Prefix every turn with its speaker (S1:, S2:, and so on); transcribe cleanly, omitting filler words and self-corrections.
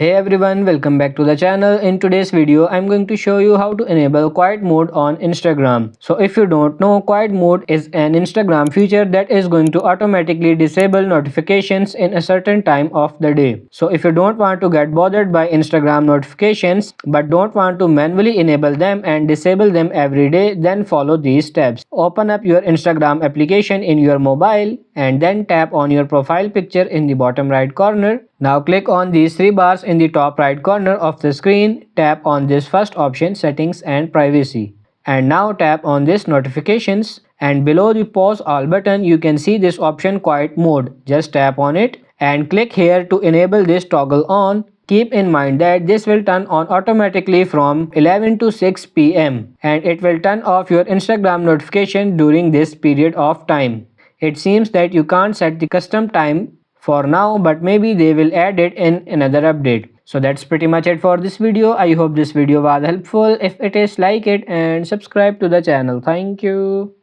S1: Hey everyone, welcome back to the channel. In today's video, I'm going to show you how to enable quiet mode on Instagram. So if you don't know, quiet mode is an Instagram feature that is going to automatically disable notifications in a certain time of the day. So if you don't want to get bothered by Instagram notifications but don't want to manually enable them and disable them every day, then follow these steps. Open up your Instagram application in your mobile and then tap on your profile picture in the bottom right corner. Now click on these three bars in the top right corner of the screen. Tap on this first option, settings and privacy. And now tap on this notifications, and below the pause all button you can see this option quiet mode. Just tap on it and click here to enable this toggle on. Keep in mind that this will turn on automatically from 11 to 6 p.m. and it will turn off your Instagram notification during this period of time. It seems that you can't set the custom time for now, but maybe they will add it in another update. So that's pretty much it for this video. I hope this video was helpful. If it is, like it and subscribe to the channel. Thank you.